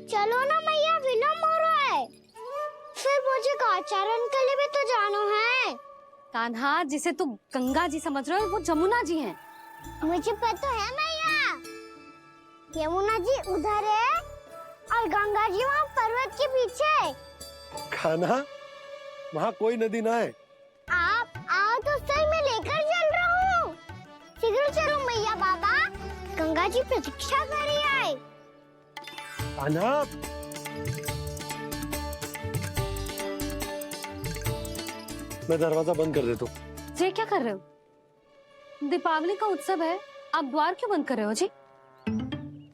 चलो ना मैया, विलम्ब हो रहा है। फिर मुझे काचारण के लिए भी तो जाना है। कान्हा, जिसे तू गंगा जी समझ रहे हो वो जमुना जी हैं। मुझे पता है मैया, यमुना जी उधर है और गंगा जी वहाँ पर्वत के पीछे। कान्हा, वहाँ कोई नदी ना है। आप आओ तो सही, मैं लेकर चल रहा हूँ। शीघ्र चलो मैया बाबा, गंगा जी प्रतीक्षा कर रही है। कान्हा, मैं दरवाजा बंद कर देता हूँ। ये क्या कर रहे हो? दीपावली का उत्सव है, आप द्वार क्यों बंद कर रहे हो जी?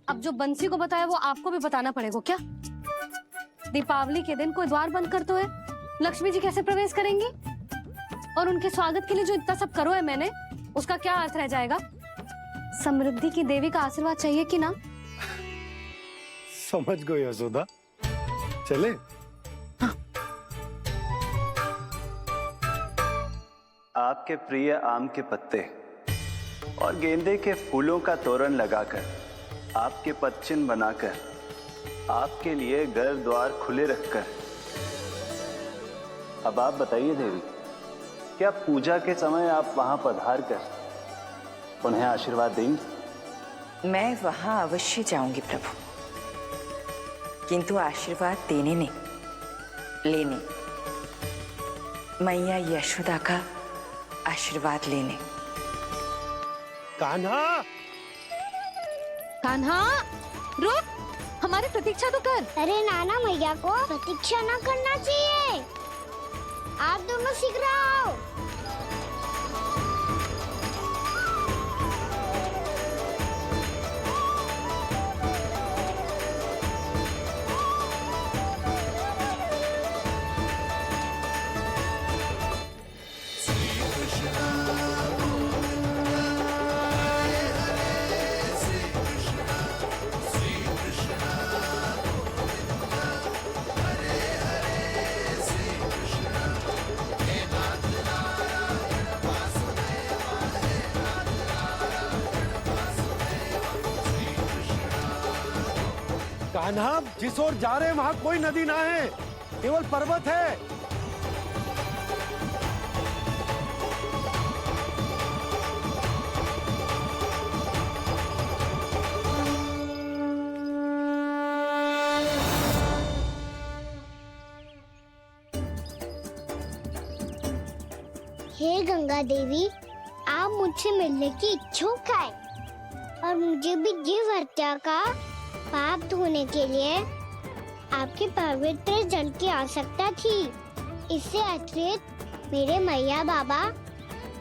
अब जो बंसी को बताया वो आपको भी बताना पड़ेगा क्या? दीपावली के दिन कोई द्वार बंद कर तो है, लक्ष्मी जी कैसे प्रवेश करेंगी? और उनके स्वागत के लिए जो इतना सब करो है मैंने, उसका क्या अर्थ रह जाएगा? समृद्धि की देवी का आशीर्वाद चाहिए कि ना? समझ गई यशोदा, चले। हाँ। आपके प्रिय आम के पत्ते और गेंदे के फूलों का तोरण लगाकर, आपके पदचिन्ह बनाकर, आपके लिए घर द्वार खुले रखकर, अब आप बताइए देवी, क्या पूजा के समय आप वहां पधार कर उन्हें आशीर्वाद देंगी? मैं वहां अवश्य जाऊंगी प्रभु, किंतु आशीर्वाद देने नहीं, लेने, मैया यशोदा का आशीर्वाद लेने। कान्हा, कान्हा, रुक, हमारी प्रतीक्षा तो कर। अरे नाना, मैया को प्रतीक्षा न करना चाहिए। आप दोनों शीघ्र आओ। कान्हा, जिस ओर जा रहे हैं वहाँ कोई नदी ना है, केवल पर्वत है। हे गंगा देवी, आप मुझसे मिलने की इच्छुक है और मुझे भी जीव हत्या का पाप धोने के लिए आपके पवित्र जल की आवश्यकता थी। इससे अतिरिक्त मेरे मैया बाबा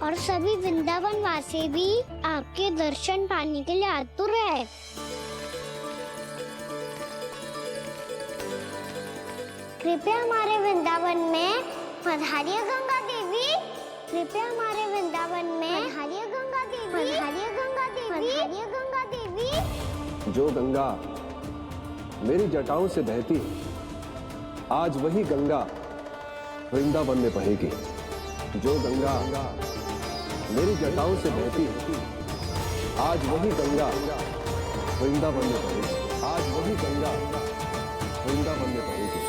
और सभी वृंदावन वासी भी आपके दर्शन पाने के लिए आतुर है। कृपया हमारे वृंदावन में पधारिए गंगा देवी। कृपया हमारे वृंदावन में पधारिए गंगा देवी। पधारिए गंगा देवी। पधारिए गंगा देवी। जो गंगा मेरी जटाओं से बहती है, आज वही गंगा वृंदावन में बहेगी। जो गंगा मेरी जटाओं से बहती है, आज वही गंगा वृंदावन में बहेगी। आज वही गंगा वृंदावन में बहेगी।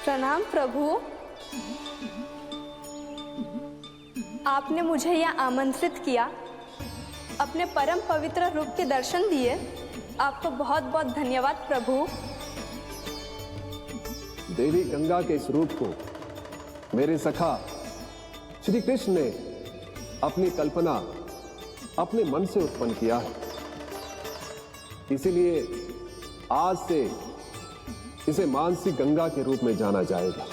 प्रणाम प्रभु, आपने मुझे यहाँ आमंत्रित किया, अपने परम पवित्र रूप के दर्शन दिए, आपको बहुत बहुत धन्यवाद प्रभु। देवी गंगा के इस रूप को मेरे सखा श्री कृष्ण ने अपनी कल्पना अपने मन से उत्पन्न किया है, इसीलिए आज से इसे मानसी गंगा के रूप में जाना जाएगा।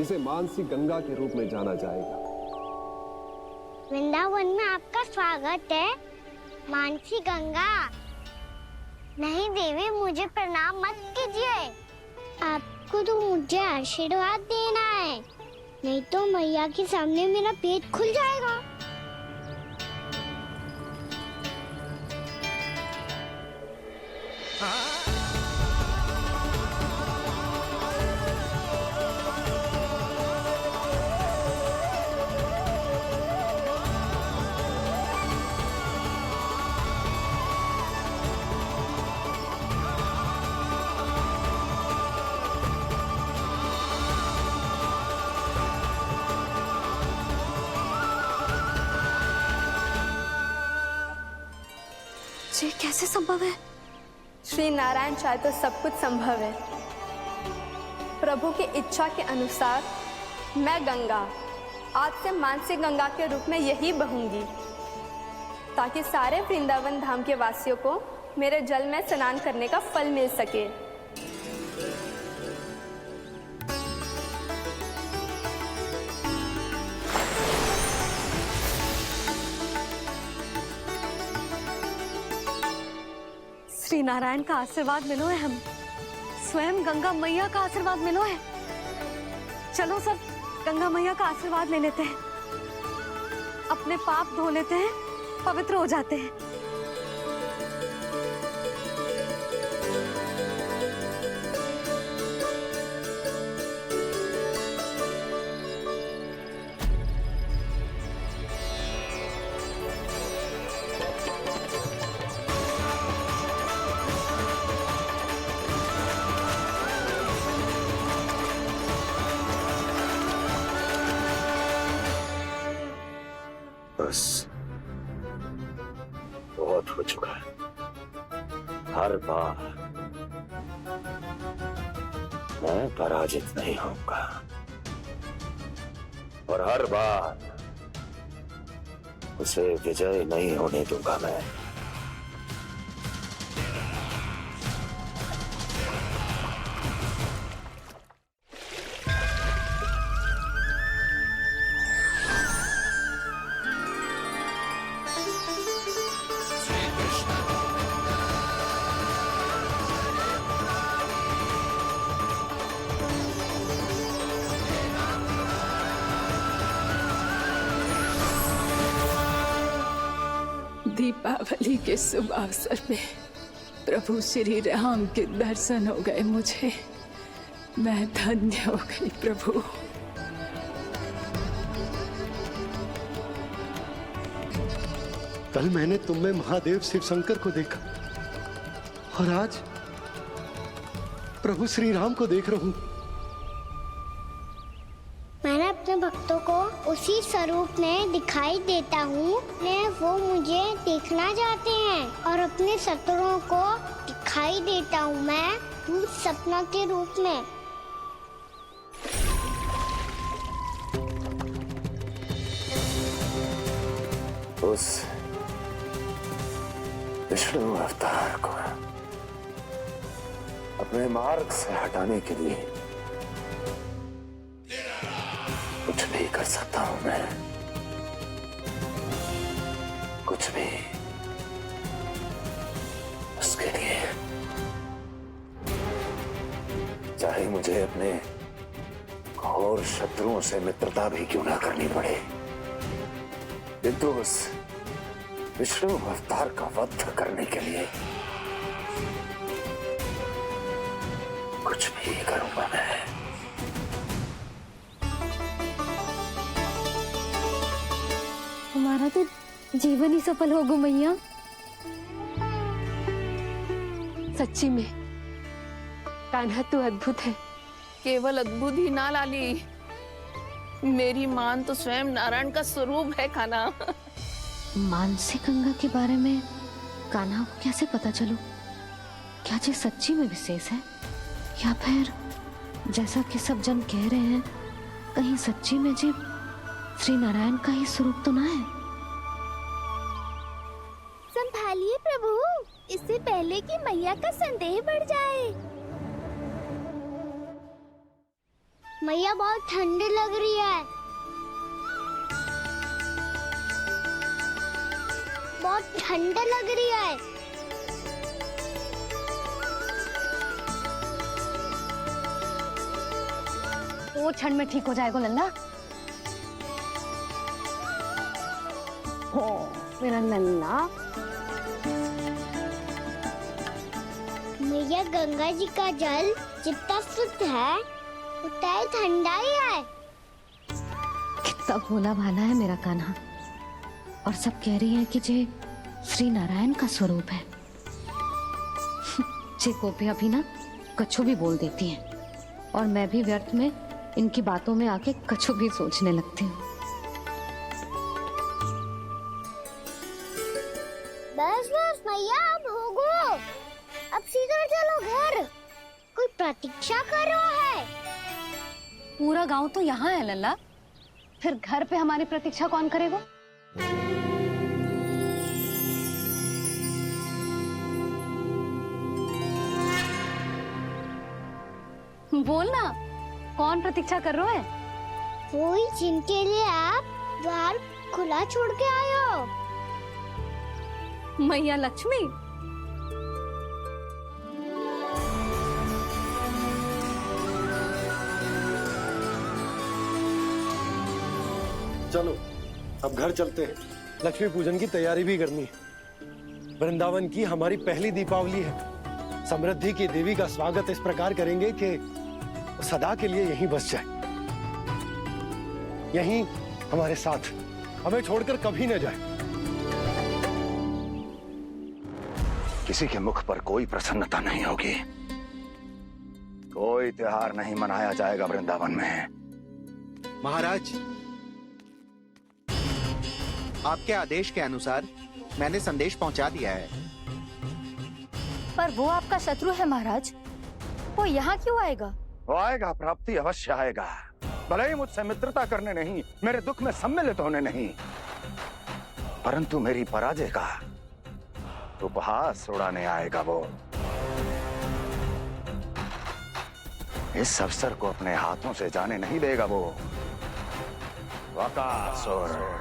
इसे मानसी गंगा के रूप में जाना जाएगा। वृंदावन में आपका स्वागत है मानसी गंगा। नहीं देवी, मुझे प्रणाम मत कीजिए। आपको तो मुझे आशीर्वाद देना है, नहीं तो मैया के सामने मेरा पेट खुल जाएगा। ये कैसे संभव है? श्री नारायण चाहे तो सब कुछ संभव है। प्रभु की इच्छा के अनुसार मैं गंगा आज से मानसी गंगा के रूप में यही बहूंगी, ताकि सारे वृंदावन धाम के वासियों को मेरे जल में स्नान करने का फल मिल सके। श्री नारायण का आशीर्वाद मिलो है, हम स्वयं गंगा मैया का आशीर्वाद मिलो है। चलो सब गंगा मैया का आशीर्वाद ले लेते हैं, अपने पाप धो लेते हैं, पवित्र हो जाते हैं। बस बहुत हो चुका है। हर बार मैं पराजित नहीं होऊंगा और हर बार उसे विजय नहीं होने दूंगा मैं। दीपावली के शुभ अवसर पे प्रभु श्री राम के दर्शन हो गए मुझे। मैं धन्य हो गई प्रभु। कल मैंने तुम में महादेव शिव शंकर को देखा और आज प्रभु श्री राम को देख रहा हूं। मैंने अपने भक्तों को उसी स्वरूप में दिखाई देता हूँ, वो मुझे देखना चाहते हैं और अपने शत्रुओं को दिखाई देता हूँ मैं भूत सपना के रूप में। उस विष्णु अवतार को अपने मार्ग से हटाने के लिए कुछ भी कर सकता हूं मैं, कुछ भी। उसके लिए चाहे मुझे अपने घोर शत्रुओं से मित्रता भी क्यों ना करनी पड़े, किंतु उस विष्णु अवतार का वध करने के लिए कुछ भी करूंगा मैं। हमारा तो जीवन ही सफल होगा मैया। सच्ची में कान्हा तू अद्भुत है। केवल अद्भुत ही ना लाली, मेरी मान तो स्वयं नारायण का स्वरूप है कान्हा। मानसी गंगा के बारे में कान्हा को कैसे पता चलो? क्या जी सच्ची में विशेष है या फिर जैसा कि सब जन कह रहे हैं, कहीं सच्ची में जी श्री नारायण का ही स्वरूप तो ना है? संभालिए प्रभु, इससे पहले कि मैया का संदेह बढ़ जाए। मैया बहुत ठंडी लग रही है। बहुत ठंडा लग रही है। वो ठंड में ठीक हो जाएगा लल्ला। हो मेरा लल्ला। मैया गंगा जी का जल जितना शुद्ध है उतना ही ठंडा ही है। कितना भोला भाला है मेरा कान्हा। और सब कह रही हैं कि ये श्री नारायण का स्वरूप है। जे गोपियां भी ना कछु भी बोल देती हैं और मैं भी व्यर्थ में इनकी बातों में आके कछु भी सोचने लगती हूँ। बस बस मैया अब होगो। अब सीधा चलो घर। कोई प्रतीक्षा कर रहा है। पूरा गांव तो यहाँ है लल्ला, फिर घर पे हमारी प्रतीक्षा कौन करेगा? बोलना, कौन प्रतीक्षा कर रहे हैं? वही जिनके लिए आप द्वार खुला छोड़ के आए हो। मैया लक्ष्मी। चलो अब घर चलते हैं। लक्ष्मी पूजन की तैयारी भी करनी है। वृंदावन की हमारी पहली दीपावली है। समृद्धि की देवी का स्वागत इस प्रकार करेंगे कि सदा के लिए यहीं बस जाए, यहीं हमारे साथ, हमें छोड़कर कभी न जाए। किसी के मुख पर कोई प्रसन्नता नहीं होगी। कोई त्योहार नहीं मनाया जाएगा वृंदावन में। महाराज, आपके आदेश के अनुसार मैंने संदेश पहुंचा दिया है। पर वो आपका शत्रु है महाराज, वो यहाँ क्यों आएगा? वो आएगा, प्राप्ति अवश्य आएगा। भले ही मुझसे मित्रता करने नहीं, मेरे दुख में सम्मिलित होने नहीं, परंतु मेरी पराजय का उपहास उड़ाने आएगा वो। इस अवसर को अपने हाथों से जाने नहीं देगा वो। वकासुर।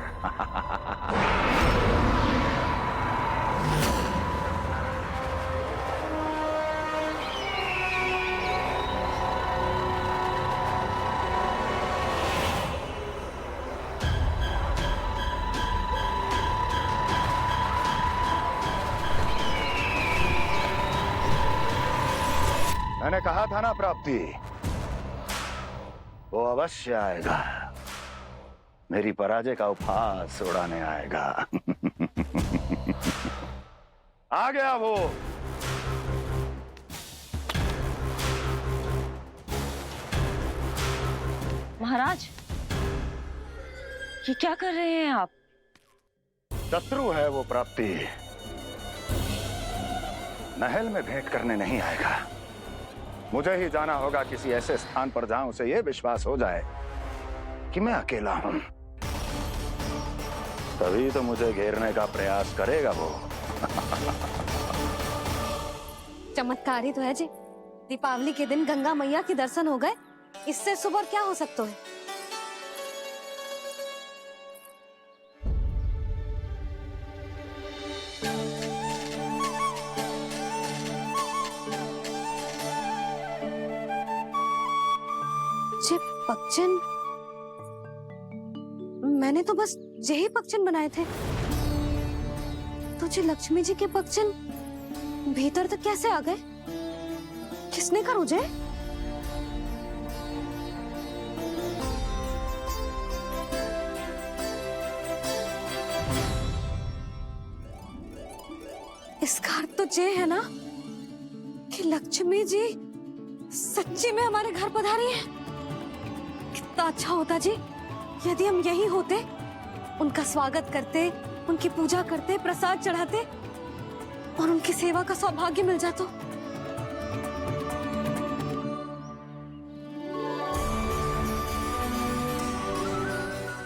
मैंने कहा था ना प्राप्ति, वो अवश्य आएगा। मेरी पराजय का उपहास उड़ाने आएगा। आ गया वो। महाराज, ये क्या कर रहे हैं आप? शत्रु है वो प्राप्ति। महल में भेंट करने नहीं आएगा। मुझे ही जाना होगा किसी ऐसे स्थान पर जहां उसे यह विश्वास हो जाए कि मैं अकेला हूं। तभी तो मुझे घेरने का प्रयास करेगा वो। चमत्कार ही तो है जी। दीपावली के दिन गंगा मैया के दर्शन हो गए, इससे सुपर क्या हो सकता है? पक्षन, मैंने तो बस यही पक्षन बनाए थे। तुझे लक्ष्मी जी के पक्षन भीतर तक कैसे आ गए? किसने करो जे? इसका अर्थ तो ये है ना कि लक्ष्मी जी सच्ची में हमारे घर पधारी है। कितना अच्छा होता जी यदि हम यही होते, उनका स्वागत करते, उनकी पूजा करते, प्रसाद चढ़ाते और उनकी सेवा का सौभाग्य मिल जाता।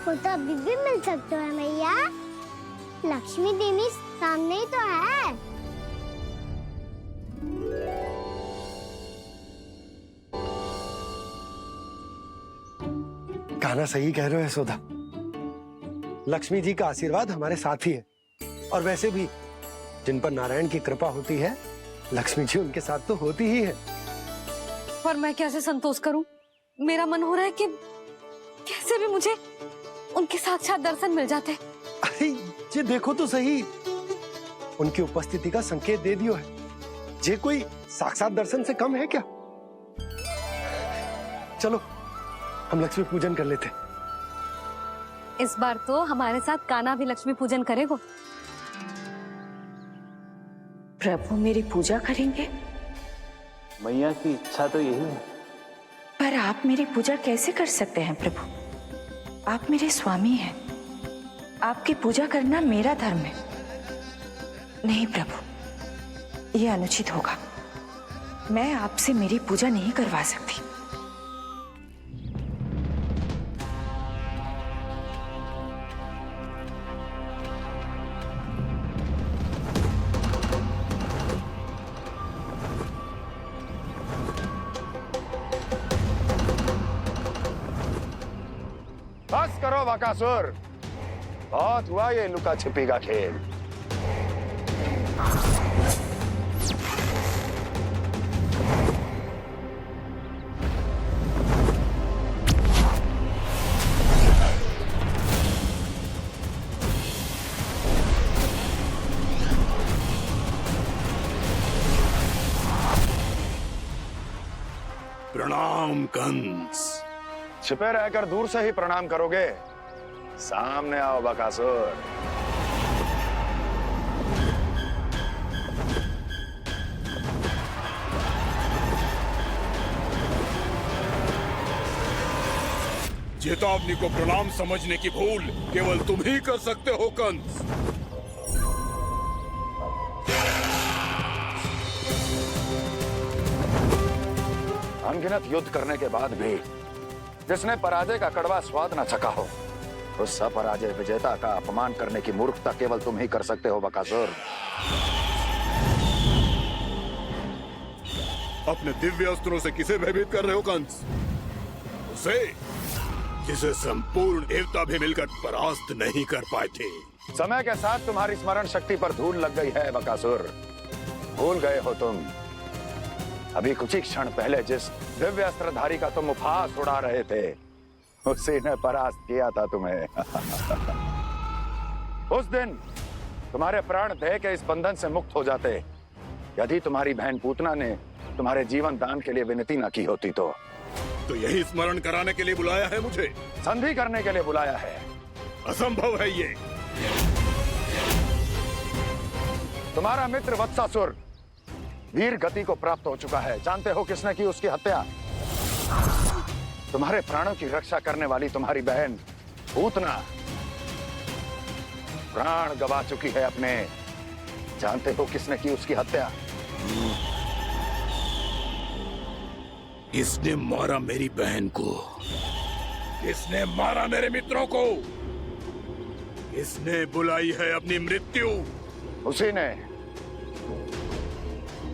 वो तो अभी भी मिल सकता है मैया। लक्ष्मी देवी सामने ही तो है। कान्हा सही कह रहे हो यशोदा। लक्ष्मी जी का आशीर्वाद हमारे साथ ही है, और वैसे भी जिन पर नारायण की कृपा होती है, लक्ष्मी जी उनके साथ तो होती ही है। पर मैं कैसे संतोष करूं? मेरा मन हो रहा है कि कैसे भी मुझे उनके साक्षात दर्शन मिल जाते। अरे ये देखो तो सही, उनकी उपस्थिति का संकेत दे दियो है। ये कोई साक्षात दर्शन से कम है क्या? चलो हम लक्ष्मी पूजन कर लेते। इस बार तो हमारे साथ कान्हा भी लक्ष्मी पूजन करेगा। प्रभु मेरी पूजा करेंगे? मैया की इच्छा तो यही है। पर आप मेरी पूजा कैसे कर सकते हैं प्रभु? आप मेरे स्वामी हैं। आपकी पूजा करना मेरा धर्म है। नहीं प्रभु, यह अनुचित होगा। मैं आपसे मेरी पूजा नहीं करवा सकती। बस करो बकासुर, बहुत हुआ ये लुका छिपी का खेल। प्रणाम कंस। छिपे रहकर दूर से ही प्रणाम करोगे? सामने आओ बकासुर। चेतावनी को प्रणाम समझने की भूल केवल तुम ही कर सकते हो कंस। अनगिनत युद्ध करने के बाद भी जिसने पराजय का कड़वा स्वाद न चखा हो, उस अपराजय विजेता का अपमान करने की मूर्खता केवल तुम ही कर सकते हो बकासुर। अपने दिव्य अस्त्रों से किसे भयभीत कर रहे हो कंस? उसे जिसे संपूर्ण देवता भी मिलकर परास्त नहीं कर पाए थे। समय के साथ तुम्हारी स्मरण शक्ति पर धूल लग गई है बकासुर। भूल गए हो तुम अभी कुछ ही क्षण पहले जिस दिव्य अस्त्रधारी का तुम उपहास उड़ा रहे थे, उसी ने परास्त किया था तुम्हें। उस दिन तुम्हारे प्राण देह के इस बंधन से मुक्त हो जाते यदि तुम्हारी बहन पूतना ने तुम्हारे जीवन दान के लिए विनती न की होती तो। यही स्मरण कराने के लिए बुलाया है मुझे? संधि करने के लिए बुलाया है। असंभव है ये। तुम्हारा मित्र वत्सासुर वीर गति को प्राप्त हो चुका है। जानते हो किसने की उसकी हत्या? तुम्हारे प्राणों की रक्षा करने वाली तुम्हारी बहन पूतना प्राण गवा चुकी है अपने। जानते हो किसने की उसकी हत्या? इसने मारा मेरी बहन को। इसने मारा मेरे मित्रों को। इसने बुलाई है अपनी मृत्यु। उसी ने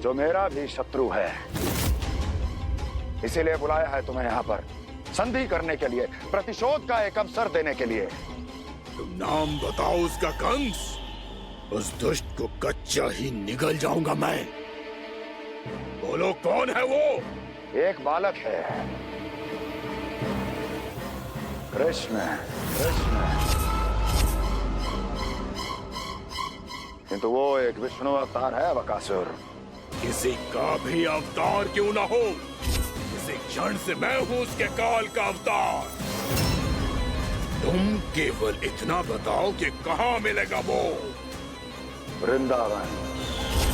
जो मेरा भी शत्रु है। इसीलिए बुलाया है तुम्हें यहाँ पर संधि करने के लिए, प्रतिशोध का एक अवसर देने के लिए। तुम नाम बताओ उसका कंस। उस दुष्ट को कच्चा ही निगल जाऊंगा मैं। बोलो कौन है वो? एक बालक है, कृष्ण। कृष्ण, किंतु वो एक विष्णु अवतार है बकासुर। किसी का भी अवतार क्यों ना हो, इसी क्षण से मैं हूं उसके काल का अवतार। तुम केवल इतना बताओ कि कहां मिलेगा वो? वृंदावन।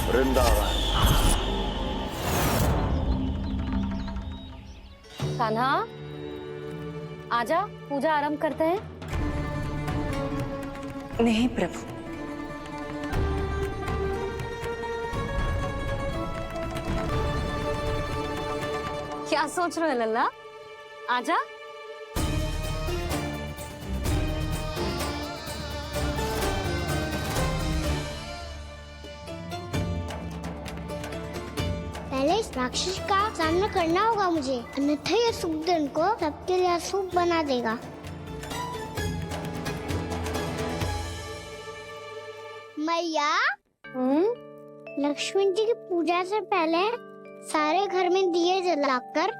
वृंदावन। कान्हा, आजा, पूजा आरंभ करते हैं। नहीं प्रभु, क्या सोच रहे हो लल्ला? आजा। पहले इस राक्षस का सामना करना होगा मुझे, अन्यथा ये शुभ दिन को सबके लिए अशुभ बना देगा। मैया, लक्ष्मण जी की पूजा से पहले सारे घर में दिए जलाकर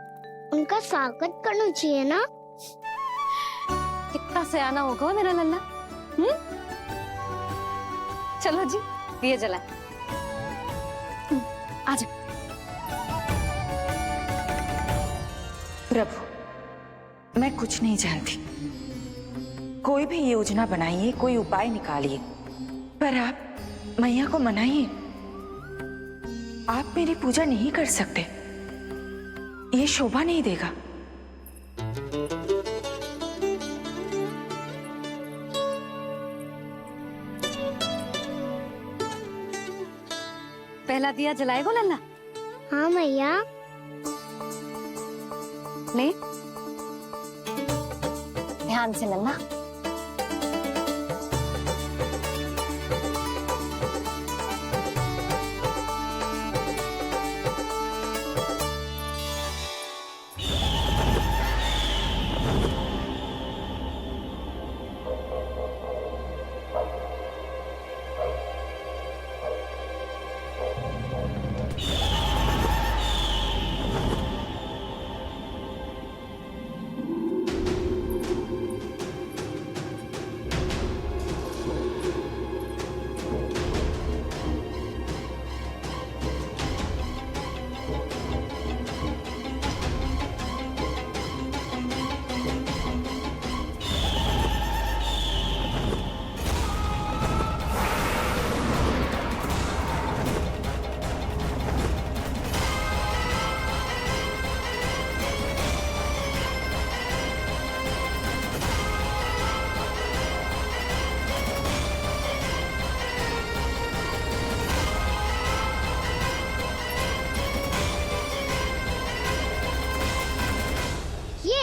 उनका स्वागत करना चाहिए ना। कितना सयाना होगा मेरा लल्ला। चलो जी, दिए जलाए। आ जाओ। प्रभु, मैं कुछ नहीं जानती। कोई भी योजना बनाइए, कोई उपाय निकालिए, पर आप मैया को मनाइए। आप मेरी पूजा नहीं कर सकते, ये शोभा नहीं देगा। पहला दिया जलाएगो लल्ला? हाँ मैया। ले, ध्यान से लल्ला।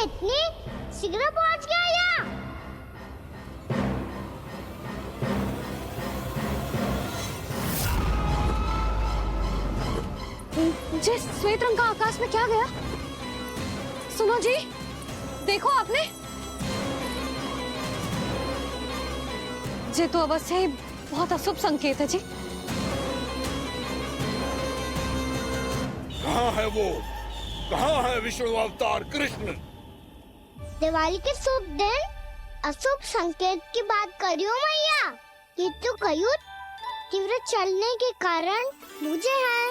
इतनी शीघ्र पहुंच गया यहाँ। जी, श्वेत रंग का आकाश में क्या गया? सुनो जी, देखो आपने। ये तो अवश्य ही बहुत अशुभ संकेत है जी। कहाँ है वो? कहाँ है विष्णु अवतार कृष्ण? दिवाली के शुभ दिन अशुभ संकेत की बात करियो मैया। ये तो कयूर तीव्र चलने के कारण मुझे है,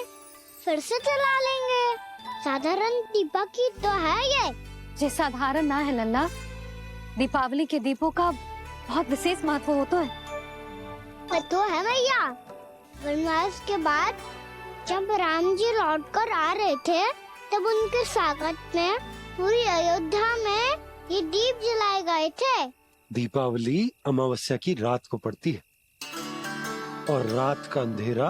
फिर से चला लेंगे। साधारण दीपक ही तो है ये साधारण ना है लल्ला। दीपावली के दीपों का बहुत विशेष महत्व होता है। तो है मैया। वनवास के बाद जब राम जी लौटकर आ रहे थे, तब उनके स्वागत में पूरी अयोध्या में ये दीप जलाए गए थे। दीपावली अमावस्या की रात को पड़ती है और रात का अंधेरा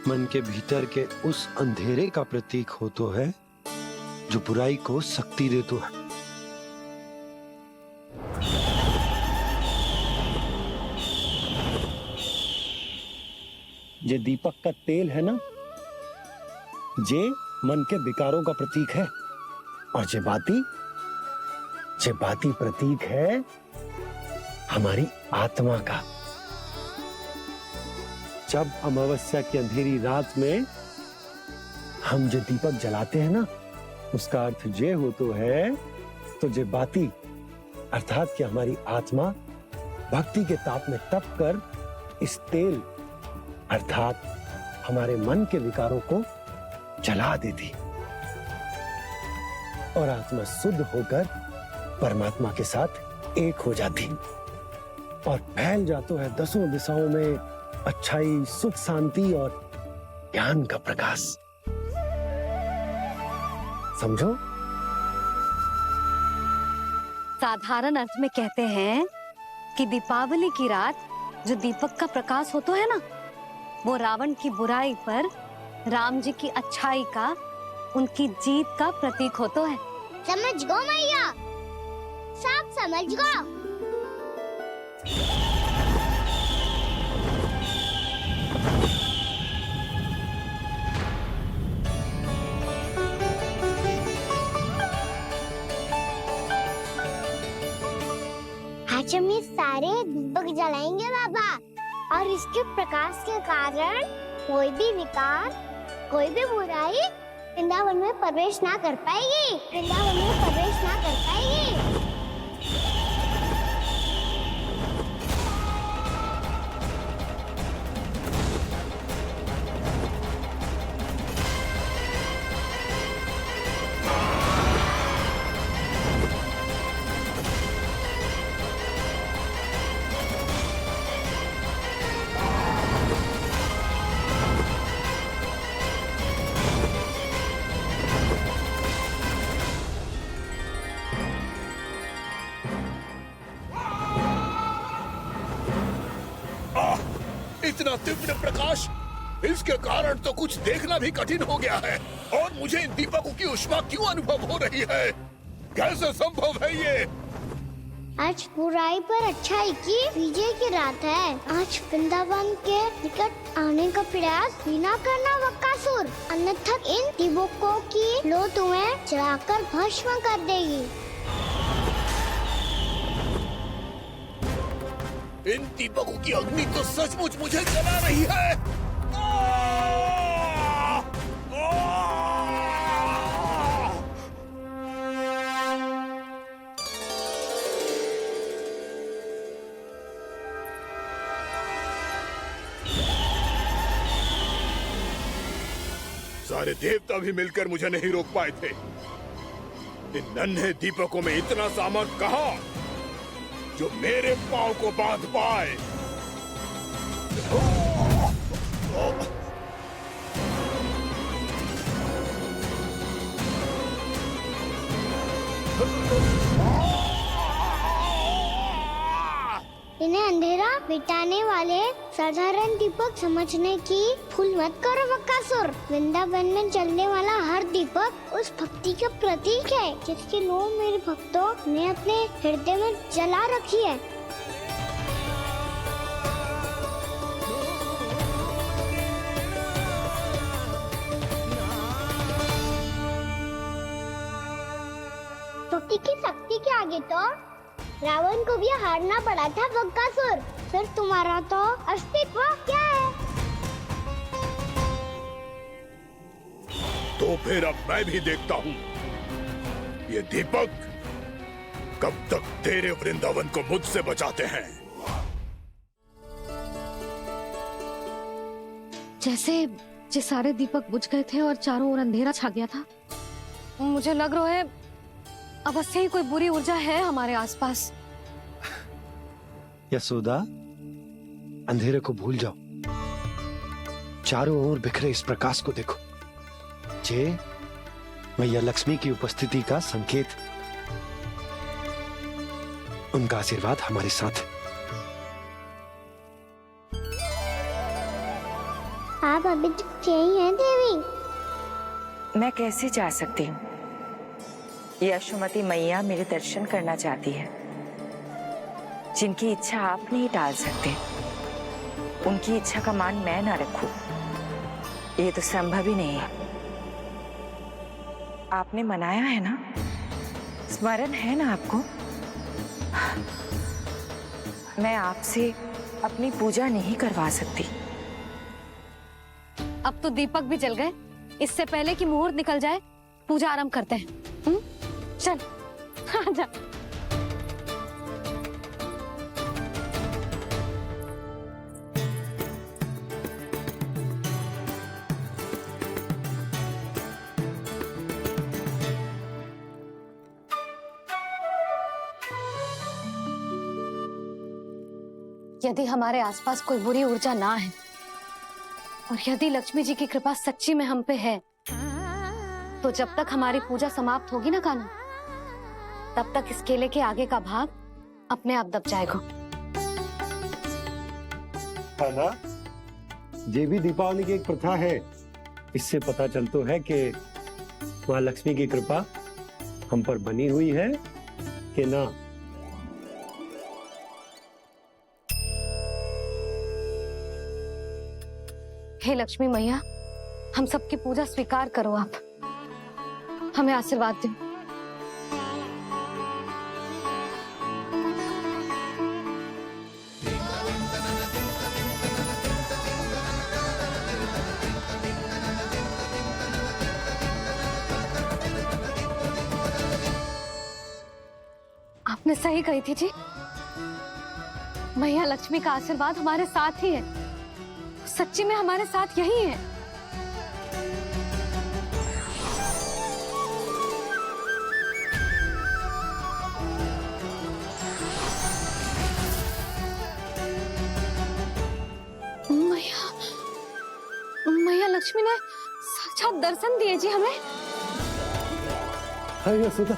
मन के भीतर के उस अंधेरे का प्रतीक होता है जो बुराई को शक्ति देता है। ये दीपक का तेल है ना, जे मन के विकारों का प्रतीक है, और जे बाती प्रतीक है हमारी आत्मा का। जब अमावस्या की अंधेरी रात में हम जो दीपक जलाते हैं ना, उसका अर्थ ये हो तो है, तो जे बाती अर्थात कि हमारी आत्मा भक्ति के ताप में तप कर इस तेल अर्थात हमारे मन के विकारों को जला देती और आत्मा शुद्ध होकर परमात्मा के साथ एक हो जाती और फैल जाता है दसों दिशाओं में अच्छाई, सुख, शांति और ज्ञान का प्रकाश। समझो? साधारण अर्थ में कहते हैं कि दीपावली की रात जो दीपक का प्रकाश होता है ना, वो रावण की बुराई पर राम जी की अच्छाई का, उनकी जीत का प्रतीक होता है। समझ गो मैया, सब समझ गो। हम ये सारे दीपक जलाएंगे बाबा, और इसके प्रकाश के कारण कोई भी विकार, कोई भी बुराई वृंदावन में प्रवेश ना कर पाएगी, वृंदावन में प्रवेश ना कर पाएगी। इतना तीव्र प्रकाश, इसके कारण तो कुछ देखना भी कठिन हो गया है। और मुझे इन दीपकों की उष्मा क्यों अनुभव हो रही है? कैसे संभव है ये? आज बुराई पर अच्छाई की विजय की रात है। आज वृंदावन के निकट आने का प्रयास भी ना करना बकासुर, अन्यथा इन दीपकों की लो तुम्हें जलाकर भस्म कर देगी। इन दीपकों की अग्नि तो सचमुच मुझे जला रही है। सारे देवता भी मिलकर मुझे नहीं रोक पाए थे। इन नन्हे दीपकों में इतना सामर्थ कहाँ जो मेरे पांव को बांध पाए। इन्हें अंधेरा मिटाने वाले साधारण दीपक समझने की भूल मत करो बकासुर। वृंदावन में जलने वाला हर दीपक उस भक्ति का प्रतीक है जिसकी लो मेरे भक्तों ने अपने हृदय में जला रखी है। भक्ति की शक्ति के आगे तो रावण को भी हारना पड़ा था बकासुर। फिर तुम्हारा तो अस्तित्व क्या है? तो फिर अब मैं भी देखता हूँ ये दीपक कब तक तेरे वृंदावन को मुझसे बचाते हैं। जैसे ये सारे दीपक बुझ गए थे और चारों ओर अंधेरा छा गया था, मुझे लग रहा है अवश्य ही कोई बुरी ऊर्जा है हमारे आसपास। यशोदा, अंधेरे को भूल जाओ, चारों ओर बिखरे इस प्रकाश को देखो। जे मैया लक्ष्मी की उपस्थिति का संकेत, उनका आशीर्वाद हमारे साथ है। आप अभी तक यही हैं देवी? मैं कैसे जा सकती हूँ? यशोमती मैया मेरे दर्शन करना चाहती है। जिनकी इच्छा आप नहीं टाल सकते, उनकी इच्छा का मान मैं ना रखूं, ये तो संभव ही नहीं है। आपने मनाया है ना, स्मरण है ना आपको? मैं आपसे अपनी पूजा नहीं करवा सकती। अब तो दीपक भी जल गए, इससे पहले कि मुहूर्त निकल जाए पूजा आरंभ करते हैं। चल आजा। यदि हमारे आसपास कोई बुरी ऊर्जा ना है और यदि लक्ष्मी जी की कृपा सच्ची में हम पे है, तो जब तक हमारी पूजा समाप्त होगी ना कान्हा, तब तक इस केले के आगे का भाग अपने आप दब जाएगा। कान्हा, ये भी दीपावली की एक प्रथा है। इससे पता चलता है कि माँ लक्ष्मी की कृपा हम पर बनी हुई है कि ना। हे लक्ष्मी मैया, हम सबकी पूजा स्वीकार करो, आप हमें आशीर्वाद दो। आपने सही कही थी जी। मैया लक्ष्मी का आशीर्वाद हमारे साथ ही है, सच्ची में हमारे साथ यही है। मैया लक्ष्मी ने साक्षात दर्शन दिए जी हमें। हाय यशोदा,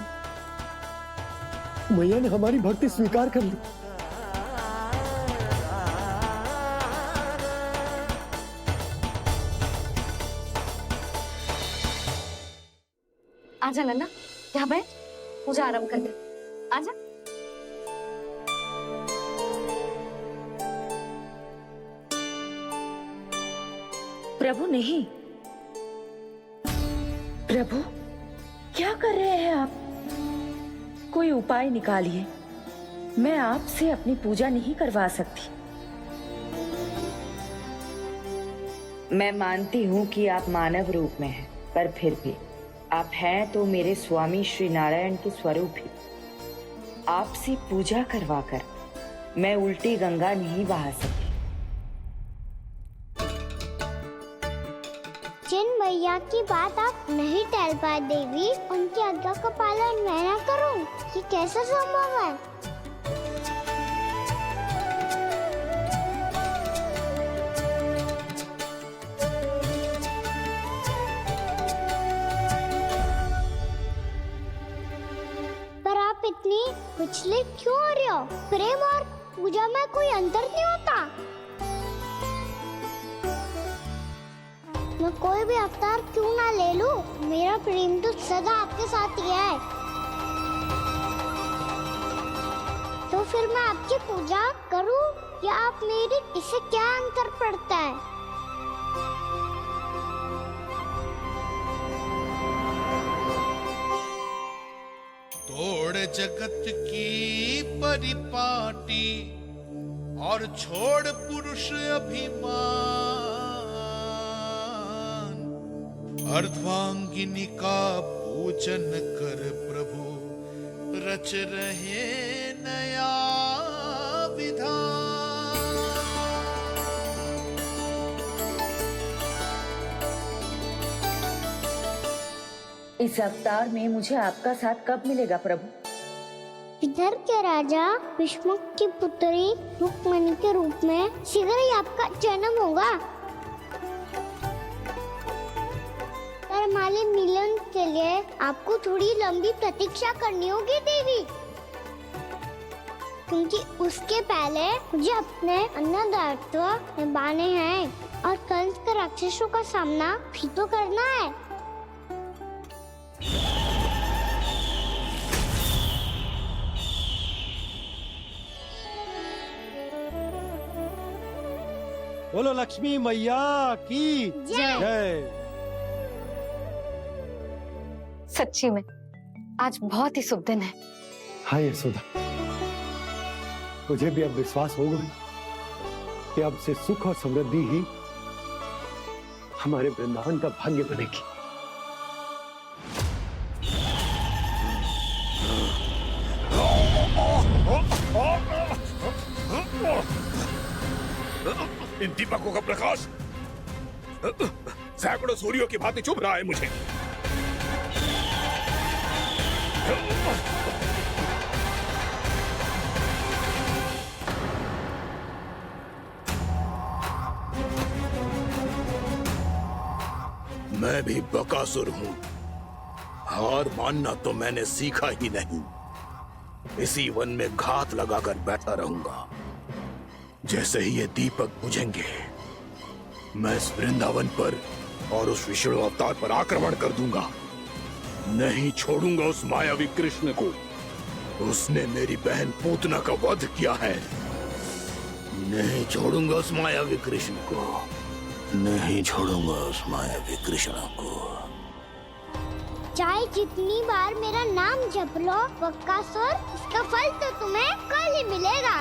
मैया ने हमारी भक्ति स्वीकार कर ली। आजा नन्ना, यहाँ बैठ, पूजा आरंभ कर दे। आजा। प्रभु नहीं, प्रभु क्या कर रहे हैं आप? कोई उपाय निकालिए, मैं आपसे अपनी पूजा नहीं करवा सकती। मैं मानती हूँ कि आप मानव रूप में हैं, पर फिर भी आप हैं तो मेरे स्वामी श्री नारायण के स्वरूप ही। आपसे पूजा करवाकर मैं उल्टी गंगा नहीं बहा सकती। जिन मैया की बात आप नहीं टाल पाए देवी, उनकी आज्ञा का पालन मैं ना करूं, ये कैसा संभव है? पर आप इतनी विचलित क्यों हो रहे हो? प्रेम और पूजा में कोई अंतर नहीं होता। मैं कोई भी अवतार क्यों ना ले लूं, मेरा प्रेम तो सदा आपके साथ ही है। तो फिर मैं आपकी पूजा करूं या आप मेरी, इससे क्या अंतर पड़ता है? तोड़ जगत की परिपाटी और छोड़ पुरुष अभिमान, अर्धांगिनी का पूजन कर प्रभु रच रहे नया विधान। इस अवतार में मुझे आपका साथ कब मिलेगा प्रभु? विदर्भ के राजा भीष्मक की पुत्री रुक्मणी के रूप में शीघ्र ही आपका जन्म होगा। पर हमारे मिलन के लिए आपको थोड़ी लंबी प्रतीक्षा करनी होगी देवी, क्योंकि उसके पहले मुझे अपने अन्य दायित्व निभाने हैं और कंस के राक्षसों का सामना भी तो करना है। बोलो लक्ष्मी मैया की जय। सच्ची में आज बहुत ही शुभ दिन है। हाँ यशोदा, मुझे भी अब विश्वास हो गया कि अब से सुख और समृद्धि ही हमारे वृंदावन का भाग्य बनेगी। इन दीपकों का प्रकाश सैकड़ों सूर्यों की भांति चुभ रहा है मुझे। मैं भी बकासुर हूं, हार मानना तो मैंने सीखा ही नहीं। इसी वन में घात लगाकर बैठा रहूंगा। जैसे ही ये दीपक बुझेंगे, मैं इस वृंदावन पर और उस विष्णु अवतार पर आक्रमण कर दूंगा। नहीं छोड़ूंगा उस मायावी कृष्ण को। उसने मेरी बहन पूतना का वध किया है। नहीं छोड़ूंगा उस मायावी कृष्ण को। नहीं छोड़ूंगा उस मायावी कृष्ण को। चाहे जितनी बार मेरा नाम जप लो बकासुर, इसका फल तो तुम्हें कल ही मिलेगा।